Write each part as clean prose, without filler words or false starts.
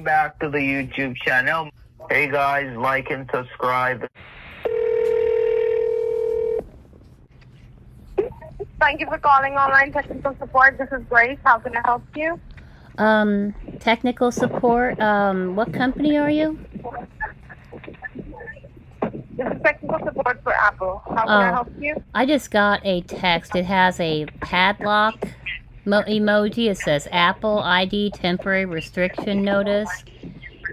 back to the YouTube channel. Hey guys, like and subscribe. Thank you for calling online technical support. This is Grace. How can I help you? Technical support. What company are you? This is technical support for Apple. How can I help you? I just got a text. It has a padlock emoji. It says Apple ID temporary restriction notice.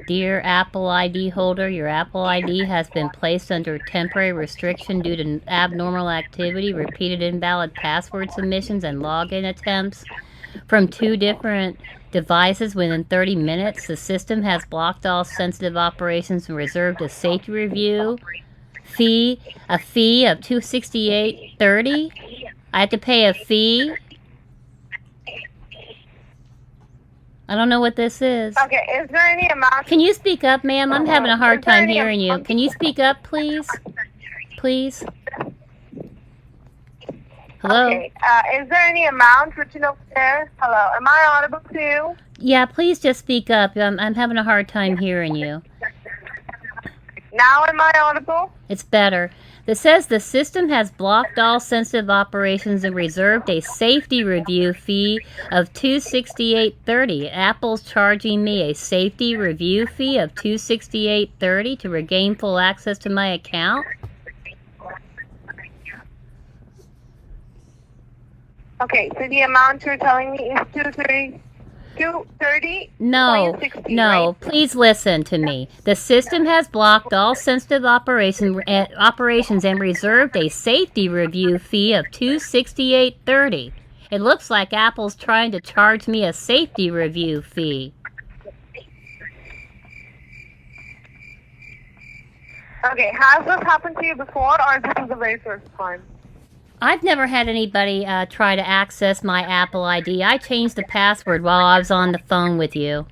Dear Apple ID holder, your Apple ID has been placed under temporary restriction due to abnormal activity, repeated invalid password submissions, and login attempts from 2 different devices within 30 minutes. The system has blocked all sensitive operations and reserved a safety review fee of $268.30. I have to pay a fee. I don't know what this is. Okay, is there any amount? Can you speak up, ma'am? I'm having a hard time hearing you. Can you speak up, please? Please? Hello? Okay, is there any amount written up there? Hello, am I audible to you? Yeah, please just speak up. I'm having a hard time hearing you. Now am I audible? It's better. It says the system has blocked all sensitive operations and reserved a safety review fee of $268.30. Apple's charging me a safety review fee of $268.30 to regain full access to my account. Okay, so the amount you're telling me is $230? No, right? Please listen to me. The system has blocked all sensitive operations and reserved a safety review fee of $268.30. It looks like Apple's trying to charge me a safety review fee. Okay, has this happened to you before, or this is the very first time? I've never had anybody try to access my Apple ID. I changed the password while I was on the phone with you.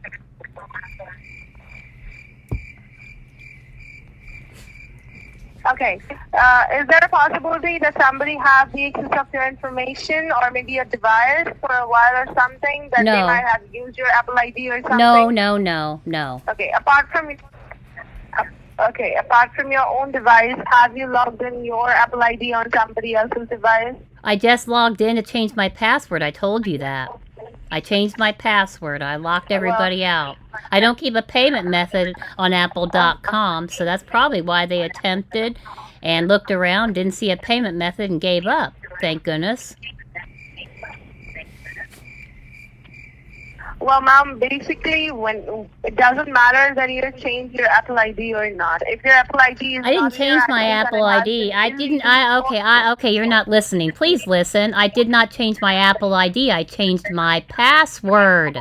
Okay, is there a possibility that somebody has the access of your information or maybe a device for a while or something that they might have used your Apple ID or something? No. Okay, apart from your own device, have you logged in your Apple ID on somebody else's device? I just logged in to change my password. I told you that. I changed my password. I locked everybody out. I don't keep a payment method on Apple.com, so that's probably why they attempted and looked around, didn't see a payment method, and gave up. Thank goodness. Well, ma'am, basically, when it doesn't matter that you change your Apple ID or not. If your Apple ID is I didn't change my Apple ID. Okay, you're not listening. Please listen. I did not change my Apple ID. I changed my password.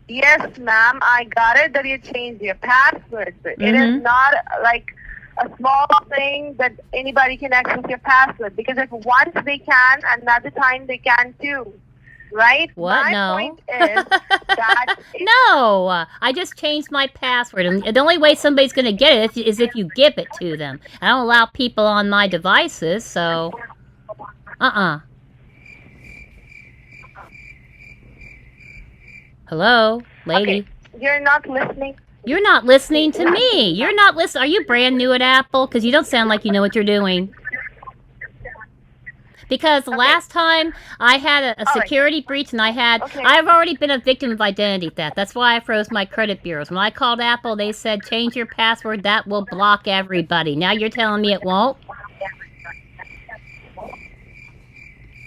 Yes, ma'am, I got it that you changed your password. But it is not like a small thing that anybody can access your password, because if once they can, another time they can too. Right? What? My point is that... No! I just changed my password. And the only way somebody's going to get it is if you give it to them. I don't allow people on my devices, so... Hello? Lady? Okay. You're not listening? You're not listening to me. You're not listening. Are you brand new at Apple? Because you don't sound like you know what you're doing. Because the last time I had a security breach and I've already been a victim of identity theft. That's why I froze my credit bureaus. When I called Apple, they said, change your password. That will block everybody. Now you're telling me it won't?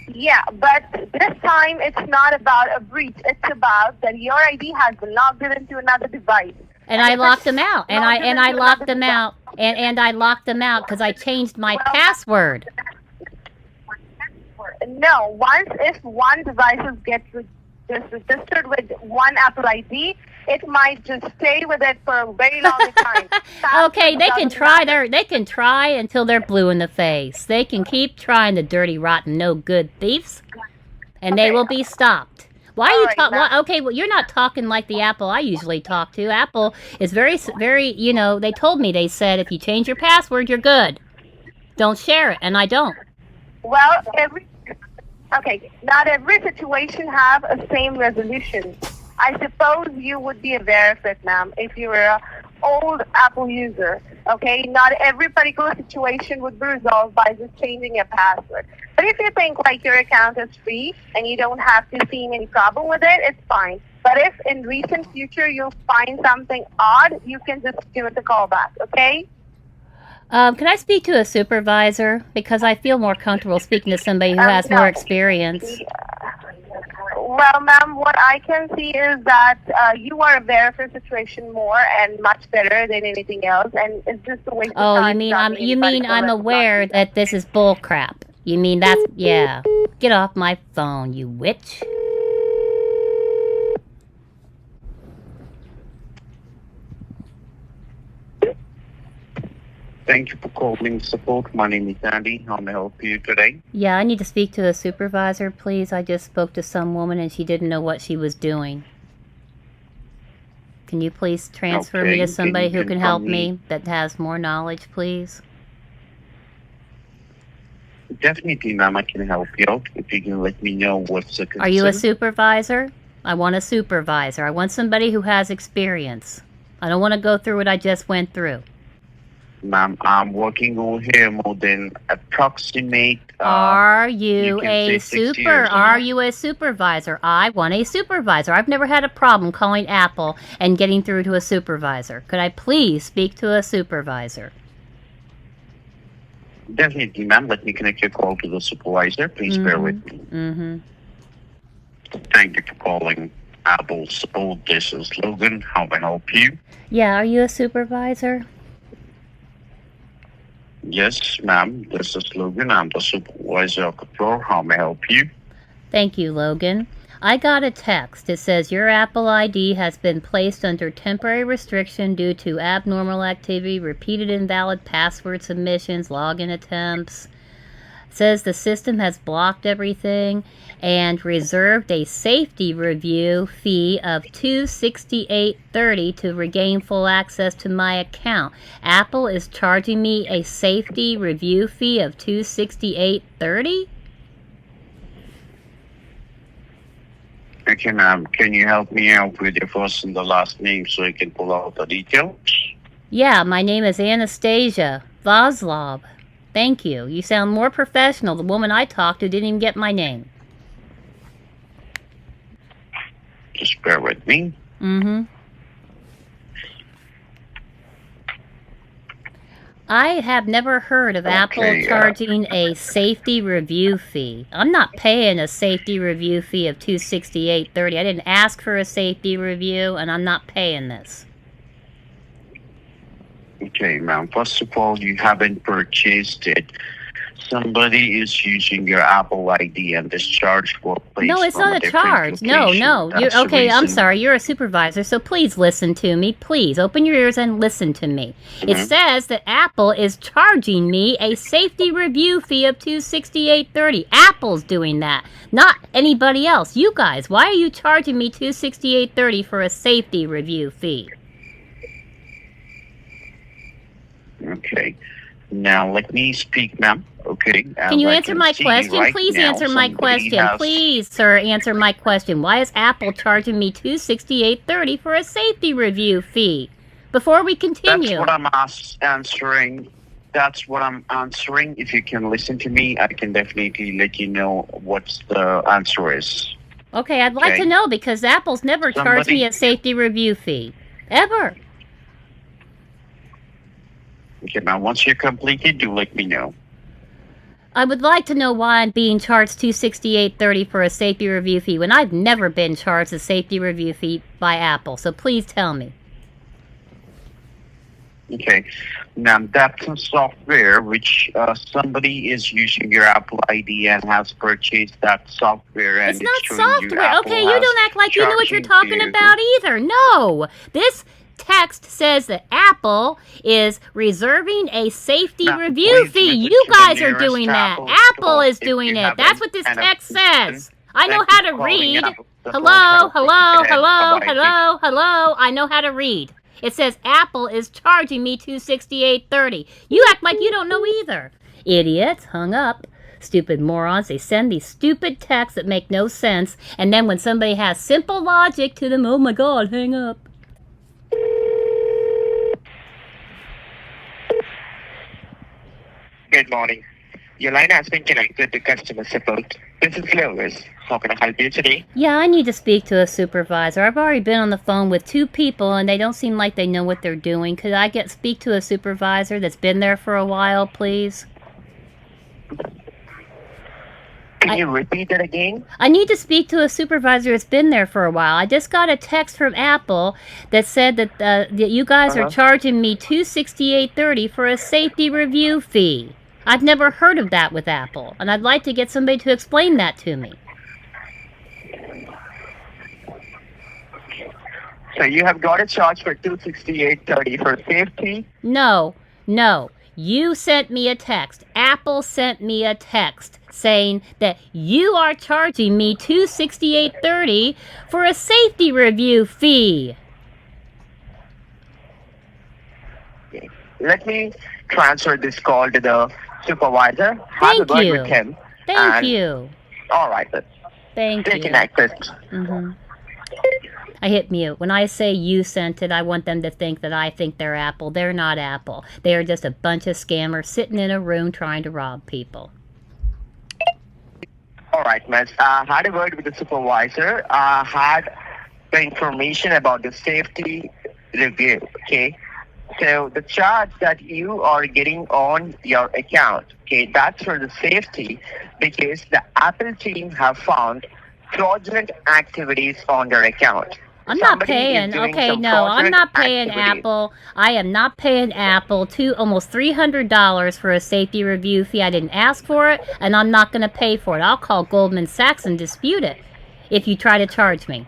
Yeah, but this time it's not about a breach. It's about that your ID has been logged into another device. And I locked them out. And I locked them out. And I locked them out because I changed my password. No, if one device gets registered with one Apple ID, it might just stay with it for a very long time. Okay, they can try until they're blue in the face. They can keep trying, the dirty, rotten, no good thieves, and they will be stopped. Why are you talking? Okay, well, you're not talking like the Apple I usually talk to. Apple is very, very, they told me, they said, if you change your password, you're good. Don't share it, and I don't. Well, not every situation have a same resolution. I suppose you would be aware of it, ma'am, if you were a old Apple user. Okay, not every particular situation would be resolved by just changing your password. But if you think like your account is free and you don't have to see any problem with it, it's fine. But if in recent future you find something odd, you can just give it a call back, okay? Can I speak to a supervisor? Because I feel more comfortable speaking to somebody who has No. more experience. Well, ma'am, what I can see is that you are aware of your situation more and much better than anything else, and it's just a waste of Oh, time. you mean I'm aware that this is bull crap. You mean that's, yeah. Get off my phone, you witch. Thank you for calling support. My name is Andy. How may I help you today? Yeah, I need to speak to a supervisor, please. I just spoke to some woman and she didn't know what she was doing. Can you please transfer me Okay, to somebody can you who can confirm help me? me that has more knowledge, please? Definitely, ma'am, I can help you out if you can let me know what's the concern. Are you a supervisor? I want a supervisor. I want somebody who has experience. I don't want to go through what I just went through. Ma'am, I'm working over here more than approximate. Are you you can a say 6 super? years. Are you a supervisor? I want a supervisor. I've never had a problem calling Apple and getting through to a supervisor. Could I please speak to a supervisor? Definitely, ma'am. Let me connect your call to the supervisor. Please bear with me. Mm-hmm. Thank you for calling Apple support. This is Logan. How may I help you? Yeah, are you a supervisor? Yes, ma'am. This is Logan. I'm the supervisor of the floor. How may I help you? Thank you, Logan. I got a text. It says your Apple ID has been placed under temporary restriction due to abnormal activity, repeated invalid password submissions, login attempts. It says the system has blocked everything and reserved a safety review fee of $268.30 to regain full access to my account. Apple is charging me a safety review fee of $268.30? Okay, ma'am. Can you help me out with your first and the last name so I can pull out the details? Yeah, my name is Anastasia Voslov. Thank you. You sound more professional. The woman I talked to didn't even get my name. Just bear with me. Mm-hmm. I have never heard of Apple charging a safety review fee. I'm not paying a safety review fee of $268.30. I didn't ask for a safety review, and I'm not paying this. Okay, ma'am. First of all, you haven't purchased it. Somebody is using your Apple ID and this charge will place No, it's from not a different charge. No. location. You're, That's the okay, I'm reason. sorry. You're a supervisor, so please listen to me. Please, open your ears and listen to me. It says that Apple is charging me a safety review fee of $268.30. Apple's doing that, not anybody else. You guys, why are you charging me $268.30 for a safety review fee? Okay. Now, let me speak, ma'am. Okay. Can you answer my question? Please answer my question. Please, sir, answer my question. Why is Apple charging me $268.30 for a safety review fee? Before we continue. That's what I'm answering. That's what I'm answering. If you can listen to me, I can definitely let you know what the answer is. Okay, I'd like to know because Apple's never charged me a safety review fee. Ever. Okay, now once you're completed, do let me know. I would like to know why I'm being charged $268.30 for a safety review fee when I've never been charged a safety review fee by Apple. So please tell me. Okay. Now, that's a software which somebody is using your Apple ID and has purchased that software. And It's not showing you software. Apple Okay, you has don't act like you know what you're charging talking you. about either. No. This text says that Apple is reserving a safety Now, review please fee. listen You to the guys are nearest doing that. Apple Apple store is if doing you it. haven't, That's what this and text assistant. says. I know Thank how you to for calling read. Apple support. Hello, hello, And hello, bye-bye. hello. I know how to read. It says Apple is charging me $268.30. You act like you don't know either. Idiot. Hung up. Stupid morons. They send these stupid texts that make no sense, and then when somebody has simple logic to them, oh my god, hang up. Good morning. Your line has been connected to customer support. This is Lewis. How can I help you today? Yeah, I need to speak to a supervisor. I've already been on the phone with 2 people, and they don't seem like they know what they're doing. Could I speak to a supervisor that's been there for a while, please? Can you repeat it again? I need to speak to a supervisor that's been there for a while. I just got a text from Apple that said that you guys are charging me $268.30 for a safety review fee. I've never heard of that with Apple, and I'd like to get somebody to explain that to me. So you have got a charge for $268.30 for safety? No. You sent me a text. Apple sent me a text saying that you are charging me $268.30 for a safety review fee. Let me transfer this call to the supervisor. Have a Thank word you. with him. Thank you. All right, then. Thank Stay you. connected. I hit mute. When I say you sent it, I want them to think that I think they're Apple. They're not Apple. They are just a bunch of scammers sitting in a room trying to rob people. All right, miss. Had a word with the supervisor. Had the information about the safety review, okay? So the charge that you are getting on your account, okay, that's for the safety because the Apple team have found fraudulent activities on their account. I'm not paying. Okay, no, I'm not paying Apple. I am not paying Apple almost $300 for a safety review fee. I didn't ask for it, and I'm not going to pay for it. I'll call Goldman Sachs and dispute it if you try to charge me.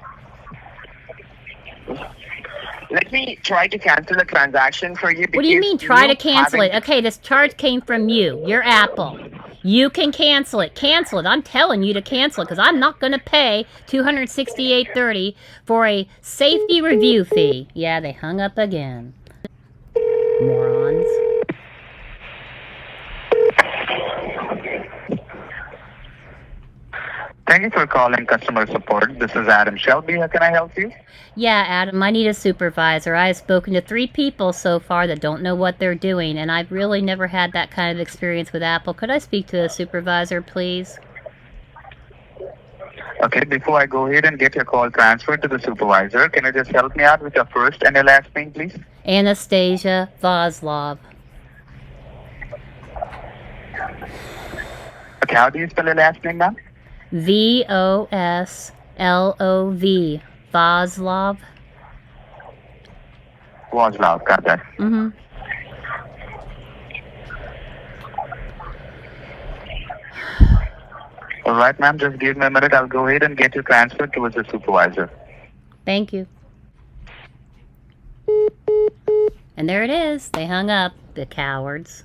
Let me try to cancel the transaction for you. What do you mean try to cancel it? Okay, this charge came from you. You're Apple. You can cancel it. Cancel it. I'm telling you to cancel it because I'm not going to pay $268.30 for a safety review fee. Yeah, they hung up again. Morons. Thank you for calling customer support. This is Adam Shelby. How can I help you? Yeah, Adam, I need a supervisor. I have spoken to 3 people so far that don't know what they're doing, and I've really never had that kind of experience with Apple. Could I speak to a supervisor, please? Okay, before I go ahead and get your call transferred to the supervisor, can you just help me out with your first and your last name, please? Anastasia Voslov. Okay, how do you spell your last name, ma'am? Voslov. Voslov. Voslov, got that. All right, ma'am, just give me a minute. I'll go ahead and get you transferred towards the supervisor. Thank you. And there it is. They hung up, the cowards.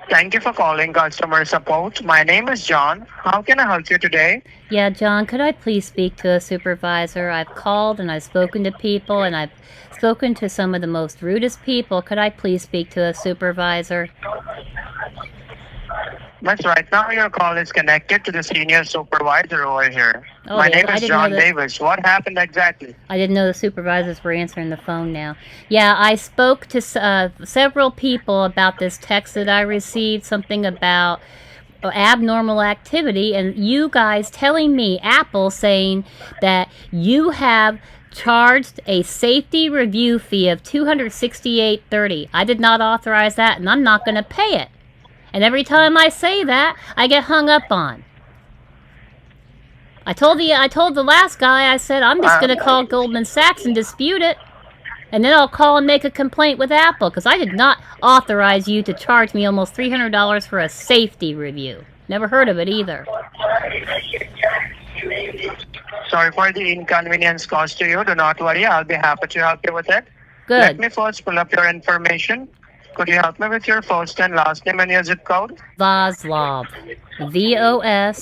Thank you for calling customer support. My name is John. How can I help you today? Yeah, John, could I please speak to a supervisor? I've called and I've spoken to people and I've spoken to some of the most rudest people. Could I please speak to a supervisor? That's right. Now your call is connected to the senior supervisor over here. Oh, My yeah, name I is didn't know John that. Davis. What happened exactly? I didn't know the supervisors were answering the phone now. Yeah, I spoke to several people about this text that I received, something about abnormal activity, and you guys telling me, Apple, saying that you have charged a safety review fee of $268.30. I did not authorize that, and I'm not going to pay it. And every time I say that, I get hung up on. I told the last guy, I said, I'm just going to call Goldman Sachs and dispute it. And then I'll call and make a complaint with Apple, because I did not authorize you to charge me almost $300 for a safety review. Never heard of it either. Sorry for the inconvenience caused to you. Do not worry. I'll be happy to help you with it. Good. Let me first pull up your information. Could you help me with your first and last name and your zip code? Voslov. Voslov.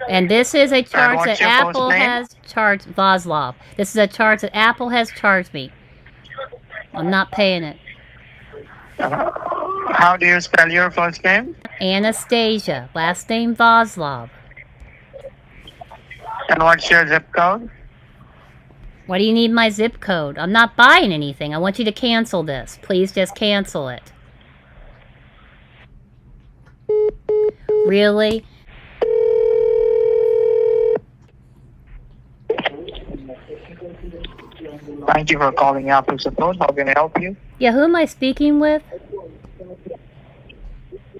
And this is a charge what's that your first Apple name? has charged Vaslov. This is a charge that Apple has charged me. I'm not paying it. How do you spell your first name? Anastasia, last name Vaslov. And what's your zip code? Why do you need my zip code? I'm not buying anything. I want you to cancel this. Please just cancel it. Really? Thank you for calling Apple Support. How can I help you? Yeah, who am I speaking with?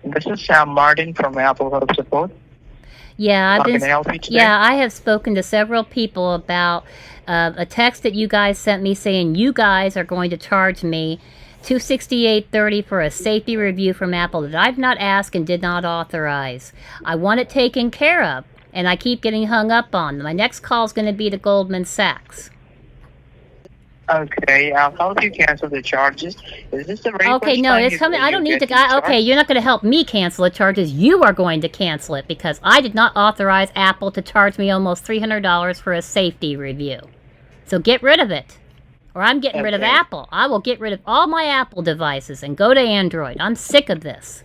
This is Sam Martin from Apple Help Support. Yeah, How can I help you today? Yeah, I have spoken to several people about a text that you guys sent me saying you guys are going to charge me $268.30 for a safety review from Apple that I've not asked and did not authorize. I want it taken care of, and I keep getting hung up on. My next call is going to be to Goldman Sachs. Okay, I'll help you cancel the charges. Is this the very Okay, first no, time it's you- coming. I you don't need get to. these Okay, charges? you're not going to help me cancel the charges. You are going to cancel it because I did not authorize Apple to charge me almost $300 for a safety review. So get rid of it, or I'm getting rid of Okay. Apple. I will get rid of all my Apple devices and go to Android. I'm sick of this.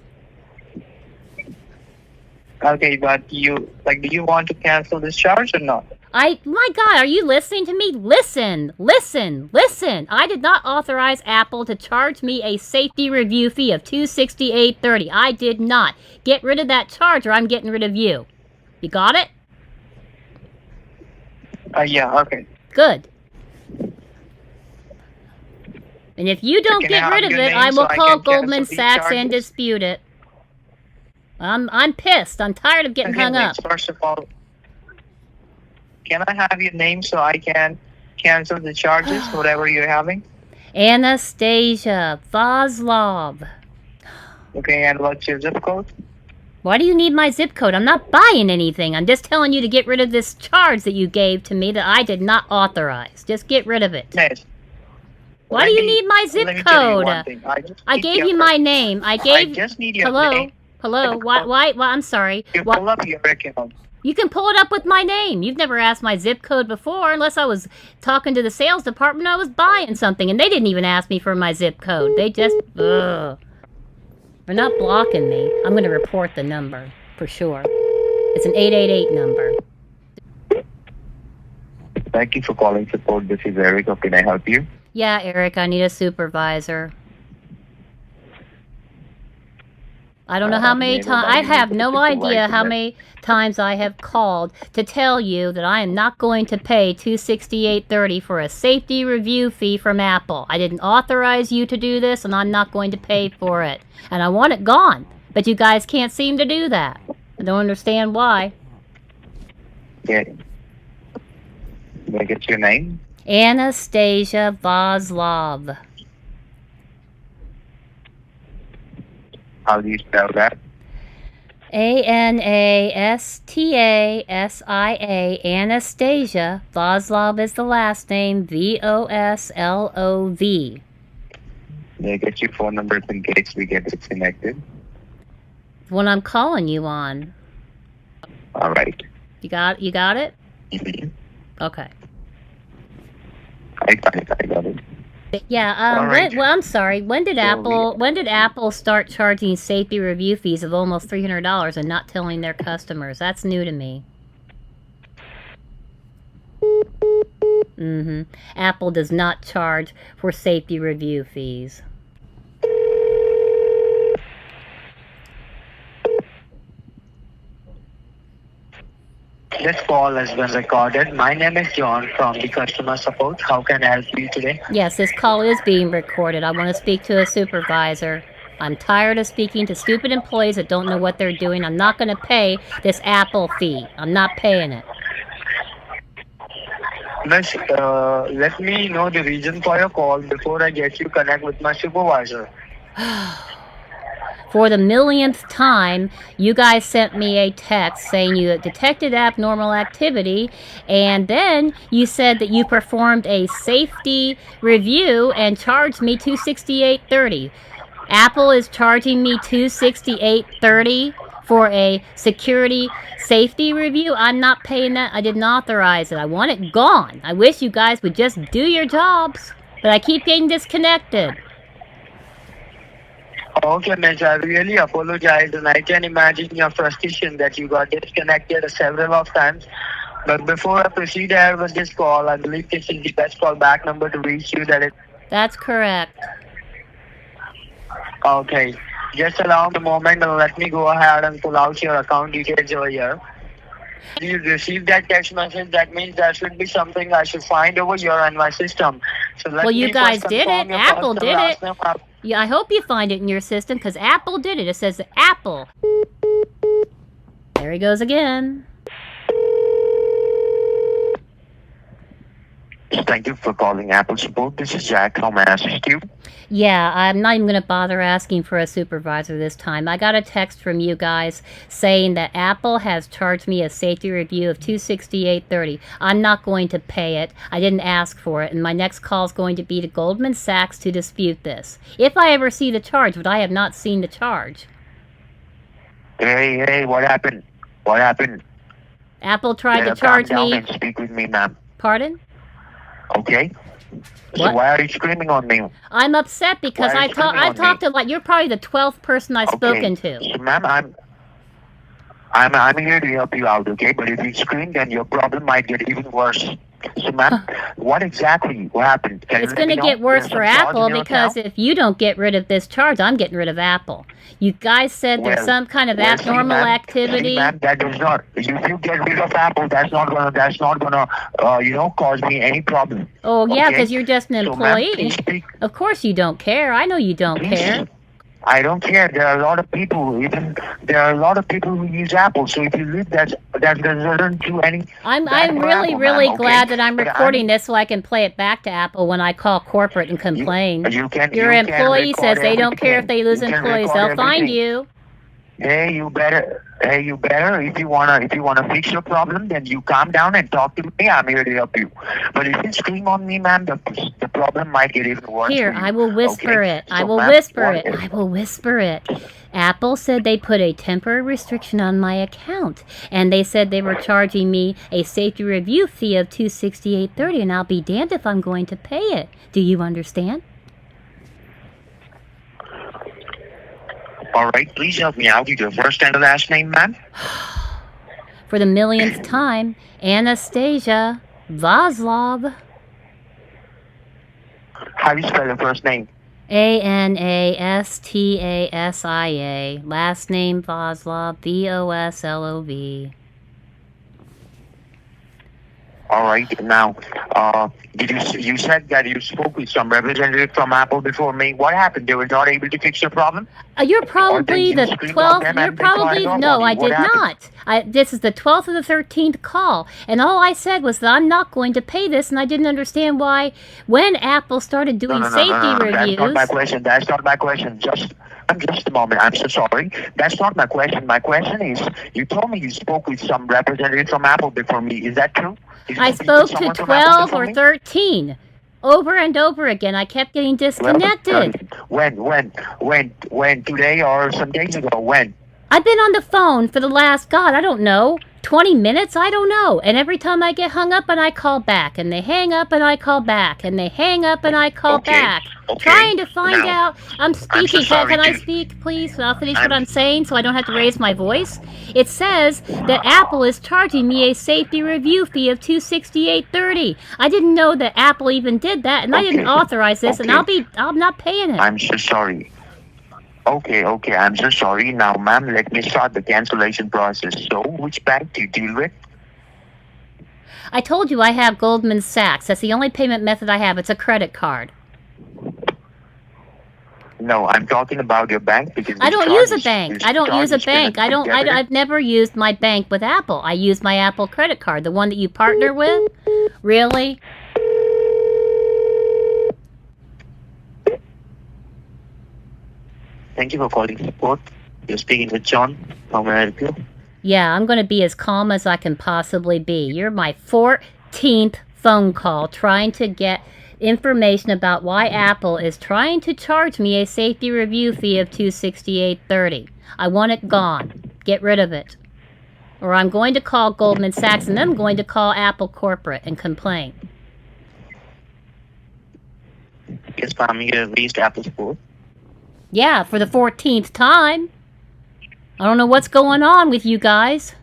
Okay, but do you want to cancel this charge or not? My God, are you listening to me? Listen, listen, listen. I did not authorize Apple to charge me a safety review fee of $268.30. I did not. Get rid of that charge or I'm getting rid of you. You got it? Yeah, okay. Good. And if you don't Can I get have rid of your it, name I so will I call can cancel Goldman these Sachs and charges? dispute it. I'm pissed. I'm tired of getting Okay, hung up. First of all, can I have your name so I can cancel the charges, whatever you're having? Anastasia Vaslov. Okay, and what's your zip code? Why do you need my zip code? I'm not buying anything. I'm just telling you to get rid of this charge that you gave to me that I did not authorize. Just get rid of it. Yes. Why do you need my zip Let me tell you code? one thing. I gave you my name. I just need your Hello? name. Hello? Why? I'm sorry. You Why- pull up your account. You can pull it up with my name. You've never asked my zip code before unless I was talking to the sales department. I was buying something and they didn't even ask me for my zip code. They just, ugh. They're not blocking me. I'm going to report the number for sure. It's an 888 number. Thank you for calling support. This is Eric. How can I help you? Yeah, Eric, I need a supervisor. I don't know how many times. I have no idea how many times I have called to tell you that I am not going to pay $268.30 for a safety review fee from Apple. I didn't authorize you to do this, and I'm not going to pay for it. And I want it gone, but you guys can't seem to do that. I don't understand why. Yeah. May I get your name? Anastasia Vaslov. How do you spell that? Anastasia, Anastasia. Vaslov is the last name. Voslov. May I get your phone number in case we get disconnected? The one I'm calling you on. All right. You got it? Mhm. Okay. I got it. Yeah, All right. I'm sorry. When did So Apple start charging safety review fees of almost $300 and not telling their customers? That's new to me. Apple does not charge for safety review fees. This call has been recorded. My name is John from the customer support. How can I help you today? Yes, this call is being recorded. I want to speak to a supervisor. I'm tired of speaking to stupid employees that don't know what they're doing. I'm not going to pay this Apple fee. I'm not paying it. Miss, let me know the reason for your call before I get you connect with my supervisor. For the millionth time, you guys sent me a text saying you detected abnormal activity, and then you said that you performed a safety review and charged me $268.30. Apple is charging me $268.30 for a security safety review. I'm not paying that. I didn't authorize it. I want it gone. I wish you guys would just do your jobs, but I keep getting disconnected. Okay, miss, I really apologize, and I can imagine your frustration that you got disconnected several of times. But before I proceed ahead with this call, I believe this is the best callback number to reach you. That's correct. Okay. Just allow me a moment and let me go ahead and pull out your account details over here. You received that text message. That means there should be something I should find over here in my system. So let Well, me you guys first did confirm it. your Apple first and did last it. name. Yeah, I hope you find it in your system because Apple did it. It says Apple. There he goes again. Thank you for calling Apple Support. This is Jack. How may I assist you? Yeah, I'm not even going to bother asking for a supervisor this time. I got a text from you guys saying that Apple has charged me a safety review of $268.30. I'm not going to pay it. I didn't ask for it, and my next call is going to be to Goldman Sachs to dispute this. If I ever see the charge, but I have not seen the charge. Hey, what happened? What happened? Apple tried to charge calm down me. and speak with me, ma'am. Pardon? Okay. So What? why are you screaming on me? I'm upset because Why are you screaming I've on talked me? to you're probably the 12th person I've spoken to. So, ma'am, I'm here to help you out, okay? But if you scream, then your problem might get even worse. So, ma'am, what happened? Can It's you let going me to know? get worse There's for some charge Apple in your because account? if you don't get rid of this charge, I'm getting rid of Apple. You guys said there's some kind of abnormal activity. See, ma'am, that does not. If you get rid of Apple, that's not gonna, cause me any problem. Oh, yeah, okay? because you're just an So, ma'am, employee. please speak. Of course you don't care. I know you don't Please. care. I don't care. There are a lot of people. There are a lot of people who use Apple. So if you leave that doesn't do any. I'm bad for really, Apple, really ma'am, glad okay? that I'm But recording this so I can play it back to Apple when I call corporate and complain. You can. Your you can employee says record they don't care if they lose everything. You can employees. record They'll find everything. you. Hey, you better. If you wanna fix your problem, then you calm down and talk to me. I'm here to help you. But if you scream on me, ma'am, the problem might get even worse. Here, for you, I will whisper okay? it. I So, will ma'am, whisper what it. is- I will whisper it. Apple said they put a temporary restriction on my account, and they said they were charging me a safety review fee of $268.30, and I'll be damned if I'm going to pay it. Do you understand? All right, please help me out with your first and last name, ma'am. For the millionth time, Anastasia Vaslov. How do you spell your first name? Anastasia. Last name Vaslov. Voslov. All right. Now, you said that you spoke with some representative from Apple before me. What happened? They were not able to fix your problem? You're probably Or the did you scream at 12th. them You're and they tried probably it off no. on you? I What did happened? not. This is the 12th or the 13th call, and all I said was that I'm not going to pay this, and I didn't understand why. When Apple started doing safety reviews, That's not my question. That's not my question. Just a moment. I'm so sorry. That's not my question. My question is, you told me you spoke with some representative from Apple before me. Is that true? Did you I speak spoke with to someone from Apple 12 before or me? 13 over and over again. I kept getting disconnected. When? Today or some days ago? When? I've been on the phone for the last, God, I don't know, 20 minutes? I don't know. And every time I get hung up and I call back, and they hang up and I call back, and they hang up and I call back. Trying to find Now, out. I'm speaking. so sorry, Can I dude. speak, please? I'll finish what I'm saying so I don't have to raise my voice. It says that Apple is charging me a safety review fee of $268.30. I didn't know that Apple even did that, and I didn't authorize this, and I'm not paying it. I'm so sorry. Okay, I'm so sorry. Now, ma'am, let me start the cancellation process. So, which bank do you deal with? I told you I have Goldman Sachs. That's the only payment method I have. It's a credit card. No, I'm talking about your bank because I don't use a bank. this I don't use a charge is bank. I've never used my bank with Apple. I use my Apple credit card, the one that you partner with. Really? Thank you for calling support. You're speaking with John. How may I help you? Yeah, I'm going to be as calm as I can possibly be. You're my 14th phone call trying to get information about why Apple is trying to charge me a safety review fee of $268.30. I want it gone. get rid of it. Or I'm going to call Goldman Sachs, and then I'm going to call Apple Corporate and complain. Yes, ma'am, you have reached Apple support. Yeah, for the 14th time. I don't know what's going on with you guys.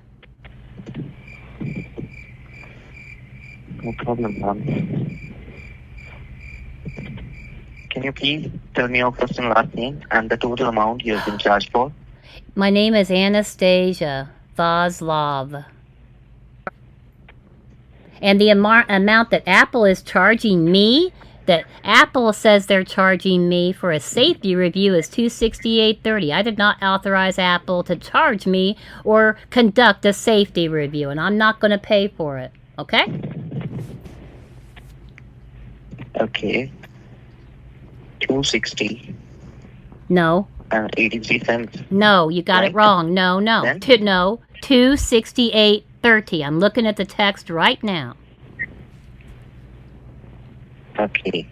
No problem, ma'am. Can you please tell me your first and last name and the total amount you have been charged for? My name is Anastasia Vaslov. And the amount that Apple is charging me, that Apple says they're charging me for a safety review, is $268.30. I did not authorize Apple to charge me or conduct a safety review, and I'm not going to pay for it. Okay? Okay. 260 No. and 83 cents. No, you got it wrong. No. Then? No. $268.30. I'm looking at the text right now. Okay.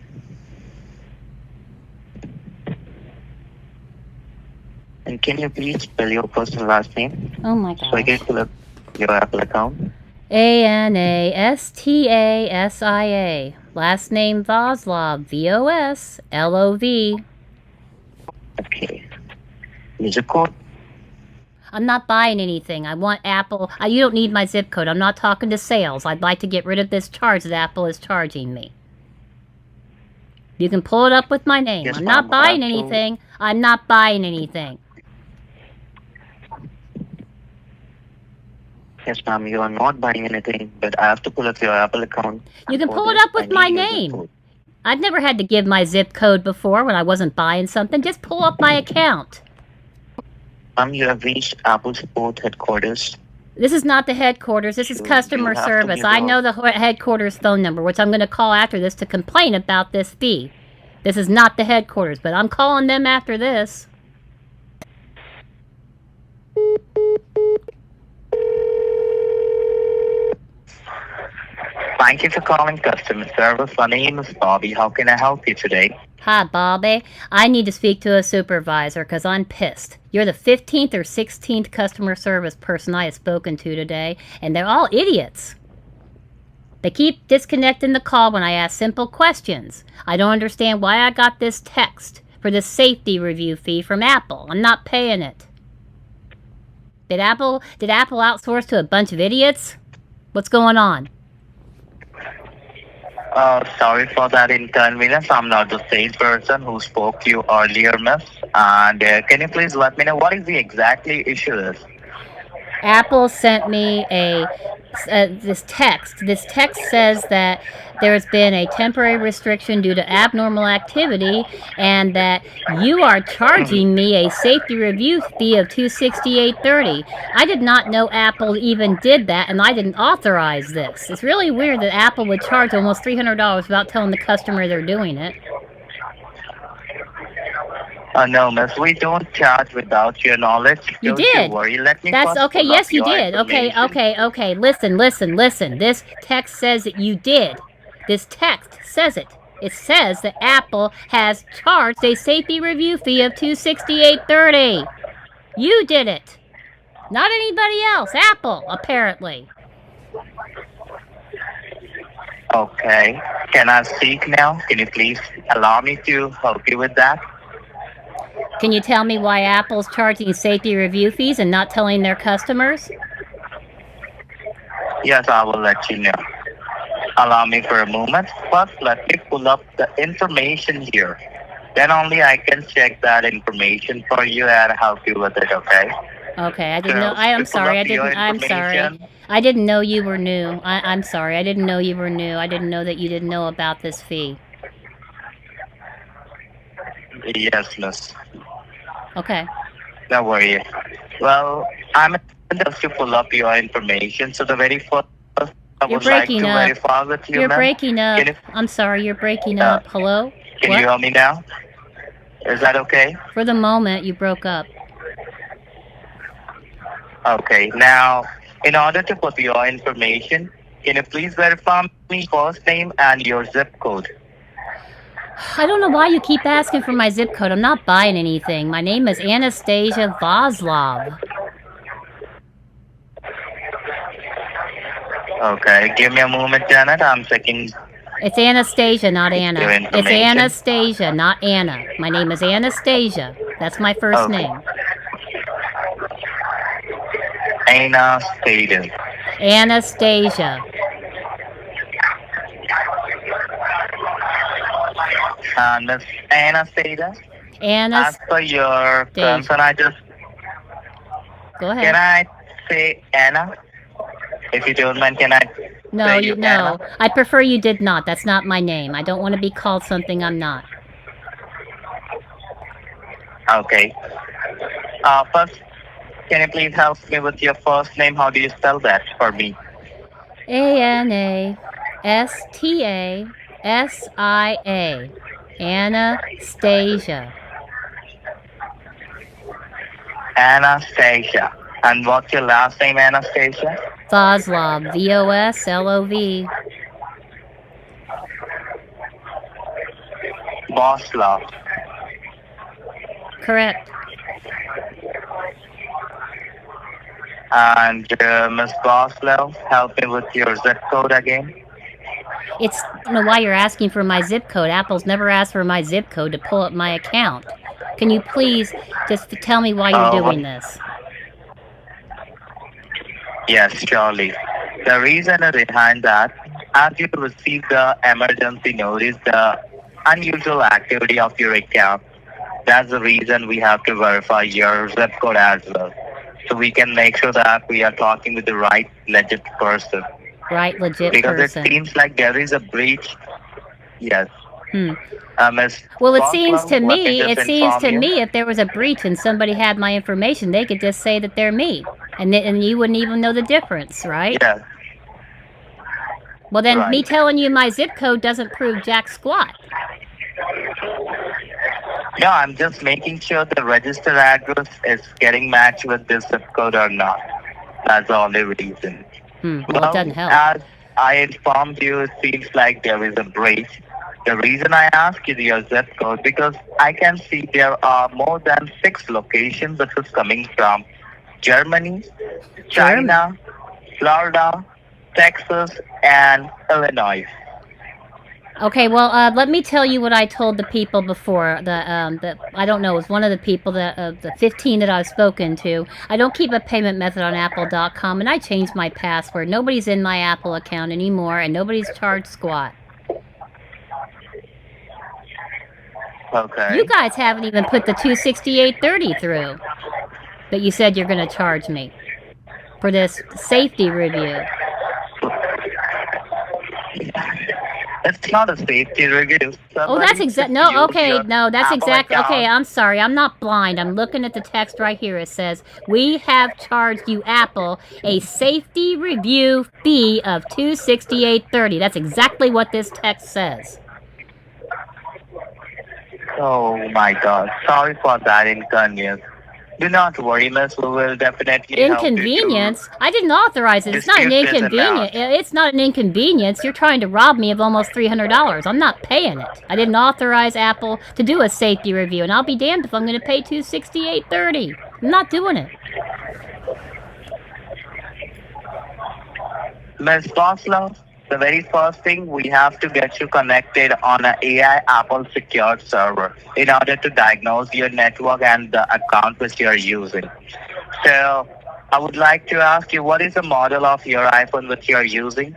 And can you please spell your first and last name Oh my so I gosh. can pull up your Apple account? Anastasia. Last name Voslov. VOSLOV. Okay. Your zip code? I'm not buying anything. I want Apple. You don't need my zip code. I'm not talking to sales. I'd like to get rid of this charge that Apple is charging me. You can pull it up with my name. Yes, I'm not ma'am. buying Apple. anything. I'm not buying anything. Yes, ma'am, you are not buying anything, but I have to pull up your Apple account. You can For pull it this, up with I my need your zip name. code. I've never had to give my zip code before when I wasn't buying something. Just pull up my account. Ma'am, you have reached Apple support headquarters. This is not the headquarters. This is You customer have to service. give I out- know the headquarters phone number, which I'm going to call after this to complain about this fee. This is not the headquarters, but I'm calling them after this. Thank you for calling customer service. My name is Bobby. How can I help you today? Hi, Bobby. I need to speak to a supervisor because I'm pissed. You're the 15th or 16th customer service person I have spoken to today, and they're all idiots. They keep disconnecting the call when I ask simple questions. I don't understand why I got this text for this safety review fee from Apple. I'm not paying it. Did Apple outsource to a bunch of idiots? What's going on? Sorry for that inconvenience. I'm not the salesperson who spoke to you earlier, miss. And can you please let me know what is the exactly issue is? Apple sent me this text. This text says that there's been a temporary restriction due to abnormal activity, and that you are charging me a safety review fee of $268.30. I did not know Apple even did that, and I didn't authorize this. It's really weird that Apple would charge almost $300 without telling the customer they're doing it. No, miss, we don't charge without your knowledge. You Don't did. You worry. Let me That's first okay. pull up Yes, you your did. Okay. information. Listen. This text says that you did. This text says it. It says that Apple has charged a safety review fee of $268.30. You did it. Not anybody else. Apple, apparently. Okay. Can I speak now? Can you please allow me to help you with that? Can you tell me why Apple's charging safety review fees and not telling their customers? Yes, I will let you know. Allow me for a moment. First, let me pull up the information here. Then only I can check that information for you and help you with it, okay? Okay, I didn't So, know. I'm pull sorry. up your I'm sorry. information. I didn't know you were new. I'm sorry. I didn't know you were new. I didn't know that you didn't know about this fee. Yes, miss. Okay. Don't worry. Well, I'm just to pull up your information. So the very first, I You're would like to breaking up. verify with you, You're ma'am. breaking up. Can you- I'm sorry. You're breaking up. Hello? Can What? you hear me now? Is that okay? For the moment, you broke up. Okay. Now, in order to put your information, can you please verify me first name and your zip code? I don't know why you keep asking for my zip code. I'm not buying anything. My name is Anastasia Voslov. Okay, give me a moment, Janet. I'm checking It's Anastasia, not your Anna. It's information. Anastasia, not Anna. My name is Anastasia. That's my first Okay. name. Anastasia. Anastasia. Miss Anastasia, Anna. as per your concern, I just Go ahead. can I say Anna? If you don't mind, can I No, say you you no. Anna? I prefer you did not. That's not my name. I don't want to be called something I'm not. Okay. First, can you please help me with your first name? How do you spell that for me? Anastasia. Anastasia. Anastasia. And what's your last name, Anastasia? Voslov. Voslov. Boslav. Correct. And Miss Boslav, help me with your zip code again. I don't know why you're asking for my zip code. Apple's never asked for my zip code to pull up my account. Can you please just tell me why you're doing this? Yes, surely. The reason behind that, as you receive the emergency notice, the unusual activity of your account, that's the reason we have to verify your zip code as well. So we can make sure that we are talking with the right legit person. Right, legit Because person. it seems like there is a breach. Yes. Miss Well, it Boslav, seems to let me, just inform you. if there was a breach and somebody had my information, they could just say that they're me, and you wouldn't even know the difference, right? Yes. Well, then me Right. telling you my zip code doesn't prove jack squat. No, I'm just making sure the registered address is getting matched with this zip code or not. That's the only reason. Well, it doesn't help. As I informed you, it seems like there is a breach. The reason I asked you your zip code, because I can see there are more than 6 locations that is coming from Germany, China, Florida, Texas, and Illinois. Okay, well, let me tell you what I told the people before. I don't know, it was one of the people the 15 that I've spoken to. I don't keep a payment method on Apple.com, and I changed my password. Nobody's in my Apple account anymore, and nobody's charged squat. Okay. You guys haven't even put the $268.30 through that you said you're going to charge me for this safety review. It's not a safety review. Oh, that's exact. No, okay, no, that's exactly. Okay, I'm sorry. I'm not blind. I'm looking at the text right here. It says, we have charged you, Apple, a safety review fee of $268.30. That's exactly what this text says. Oh my God. Sorry for that inconvenience. Do not worry, miss. We will definitely Inconvenience? I didn't authorize it. It's not an dispute this inconvenience. amount. It's not an inconvenience. You're trying to rob me of almost $300. I'm not paying it. I didn't authorize Apple to do a safety review, and I'll be damned if I'm going to pay $268.30. I'm not doing it. Ms. Boslav, the very first thing, we have to get you connected on an AI Apple secured server in order to diagnose your network and the account which you are using. So I would like to ask you, what is the model of your iPhone which you are using?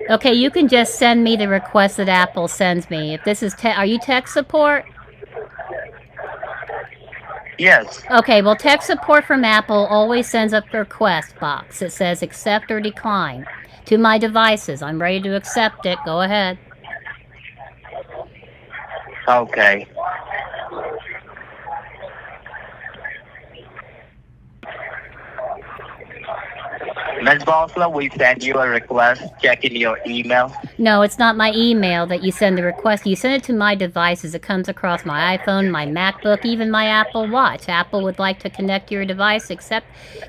Okay, you can just send me the request that Apple sends me. If this is are you tech support? Yes. Okay, well, tech support from Apple always sends up a request box. It says accept or decline to my devices. I'm ready to accept it. Go ahead. Okay. Ms. Boslav, we send you a request. Check in your email. No, it's not my email that you send the request. You send it to my devices. It comes across my iPhone, my MacBook, even my Apple Watch. Apple would like to connect your device.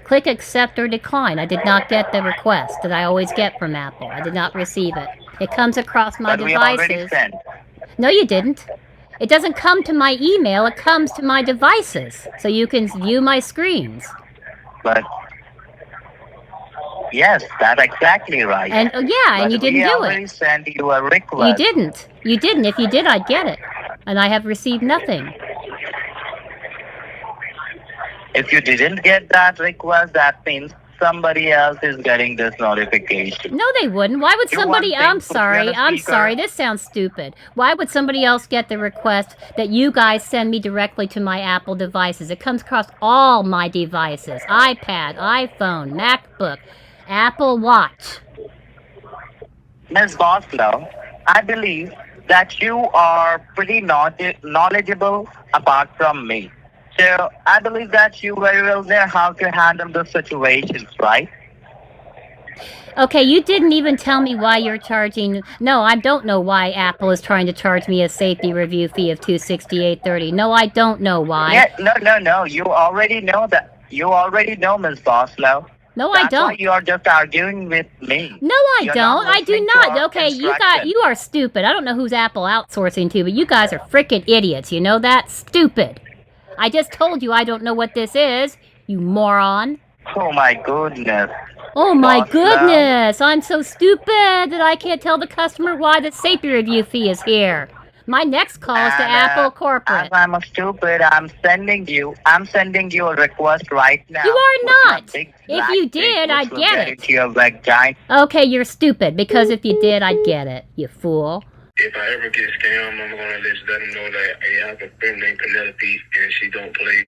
Click accept or decline. I did not get the request that I always get from Apple. I did not receive it. It comes across my But we have already devices. sent. No, you didn't. It doesn't come to my email. It comes to my devices, so you can view my screens. But Yes, that's exactly right. And yeah, and But you didn't we do already it. sent you a You request. didn't. You didn't. If you did, I'd get it. And I have received nothing. If you didn't get that request, that means somebody else is getting this notification. No, they wouldn't. Why would Do one somebody... thing, I'm put me on sorry. a I'm speaker. sorry. This sounds stupid. Why would somebody else get the request that you guys send me directly to my Apple devices? It comes across all my devices. iPad, iPhone, MacBook, Apple Watch. Ms. Boslow, I believe that you are pretty knowledgeable apart from me. So I believe that you very well know how to handle the situations, right? Okay, you didn't even tell me why you're charging... No, I don't know why Apple is trying to charge me a safety review fee of $268.30. No, I don't know why. Yeah, no. You already know that. You already know, Ms. Boslow. No, I That's why don't. you are just arguing with me. No, I You're don't. not I do listening to not. our Okay, instruction. you are stupid. I don't know who's Apple outsourcing to, but you guys are freaking idiots. You know that? Stupid. I just told you I don't know what this is, you moron. Oh my goodness. Oh my Boslow. goodness, I'm so stupid that I can't tell the customer why the safety review fee is here. My next call is to And, Apple As Corporate. I'm a stupid, I'm sending you a request right now. You are with my not. big If black you dick, did, which I'd will get it. into your vagina. Okay, you're stupid, because if you did, I'd get it, you fool. If I ever get scammed, I'm gonna let them know that I have a friend named Penelope and she don't play.